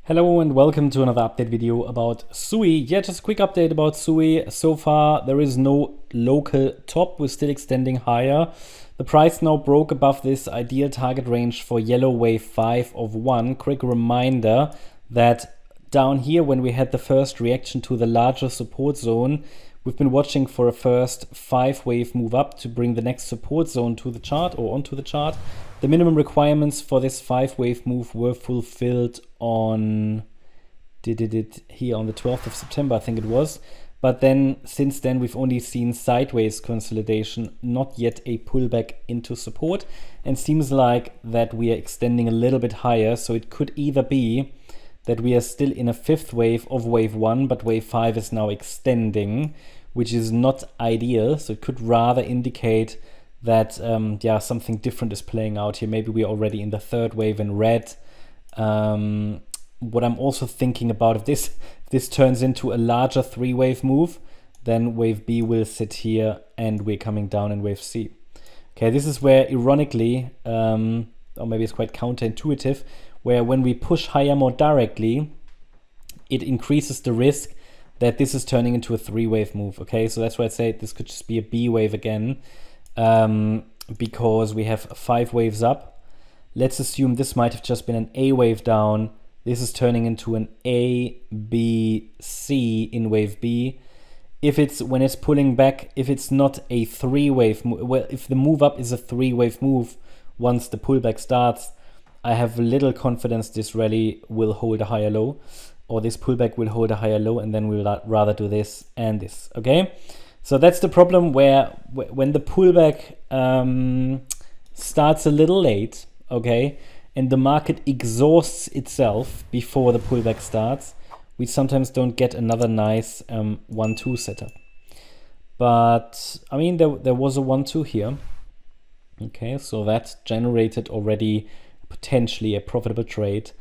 Hello and welcome to another update video about SUI. Yeah, just a quick update about SUI. So far, there is no local top. We're still extending higher. The price now broke above this ideal target range for yellow wave 5 of 1. Quick reminder that down here, when we had the first reaction to the larger support zone, we've been watching for a first 5-wave move up to bring the next support zone to the chart or onto the chart. The minimum requirements for this 5-wave move were fulfilled on here on the 12th of September, I think it was. But then since then, we've only seen sideways consolidation, not yet a pullback into support. And seems like that we are extending a little bit higher. So it could either be that we are still in a 5th wave of wave 1, but wave 5 is now extending, which is not ideal. So it could rather indicate that something different is playing out here. Maybe we're already in the 3rd wave in red. What I'm also thinking about, if this turns into a larger 3-wave move, then wave B will sit here and we're coming down in wave C. Okay, this is where ironically, or maybe it's quite counterintuitive, where when we push higher more directly, it increases the risk that this is turning into a 3-wave move. Okay, so that's why I say this could just be a B wave again, because we have 5 waves up. Let's assume this might have just been an A wave down. This is turning into an A, B, C in wave B. When it's pulling back, if it's not a 3-wave move, well, if the move up is a 3-wave move, once the pullback starts, I have little confidence this rally will hold a higher low, or this pullback will hold a higher low, and then we'll rather do this and this, okay? So that's the problem, where when the pullback starts a little late, okay, and the market exhausts itself before the pullback starts, we sometimes don't get another nice 1-2 setup. But I mean, there was a 1-2 here. Okay, so that generated already potentially a profitable trade.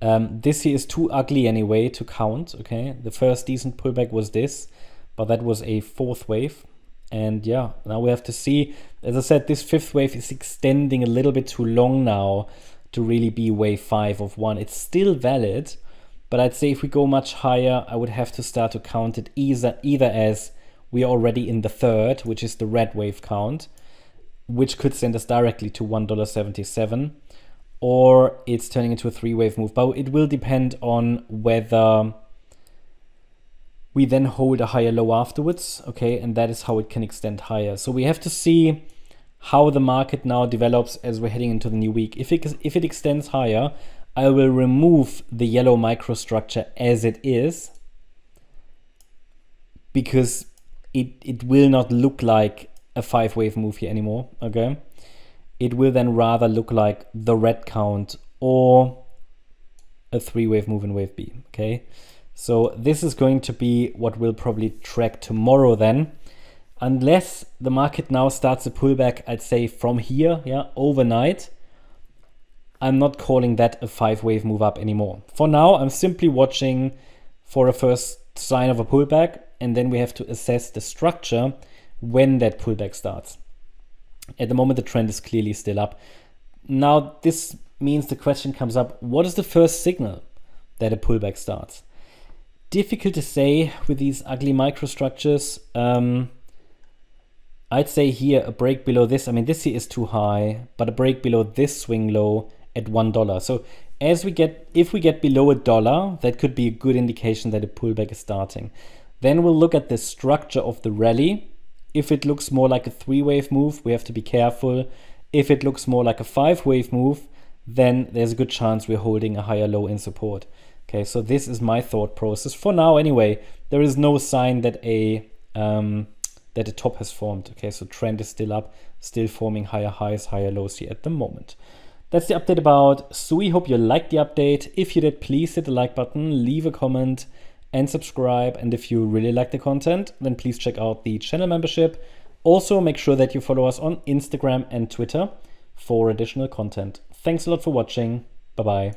This here is too ugly anyway to count. Okay, the first decent pullback was this, but that was a 4th wave. And yeah, now we have to see. As I said, this 5th wave is extending a little bit too long now to really be wave 5 of 1. It's still valid, but I'd say if we go much higher, I would have to start to count it either as we are already in the 3rd, which is the red wave count, which could send us directly to $1.77, or it's turning into a 3-wave move. But it will depend on whether we then hold a higher low afterwards, okay, and that is how it can extend higher. So we have to see how the market now develops as we're heading into the new week. If it extends higher, I will remove the yellow microstructure as it is, because it will not look like a 5-wave move here anymore, okay? It will then rather look like the red count or a 3-wave move in wave B, okay? So this is going to be what we'll probably track tomorrow then. Unless the market now starts a pullback, I'd say from here, yeah, overnight, I'm not calling that a 5-wave move up anymore. For now, I'm simply watching for a first sign of a pullback, and then we have to assess the structure when that pullback starts. At the moment, the trend is clearly still up. Now, this means the question comes up, what is the first signal that a pullback starts? Difficult to say with these ugly microstructures. I'd say here a break below this. I mean, this here is too high, but a break below this swing low at $1. So if we get below $1, that could be a good indication that a pullback is starting. Then we'll look at the structure of the rally. If it looks more like a 3-wave move, we have to be careful. If it looks more like a 5-wave move, then there's a good chance we're holding a higher low in support. Okay, so this is my thought process. For now anyway, there is no sign that a top has formed. Okay, so trend is still up, still forming higher highs, higher lows here at the moment. That's the update about SUI. Hope you liked the update. If you did, please hit the like button, leave a comment and subscribe. And if you really like the content, then please check out the channel membership. Also, make sure that you follow us on Instagram and Twitter for additional content. Thanks a lot for watching. Bye-bye.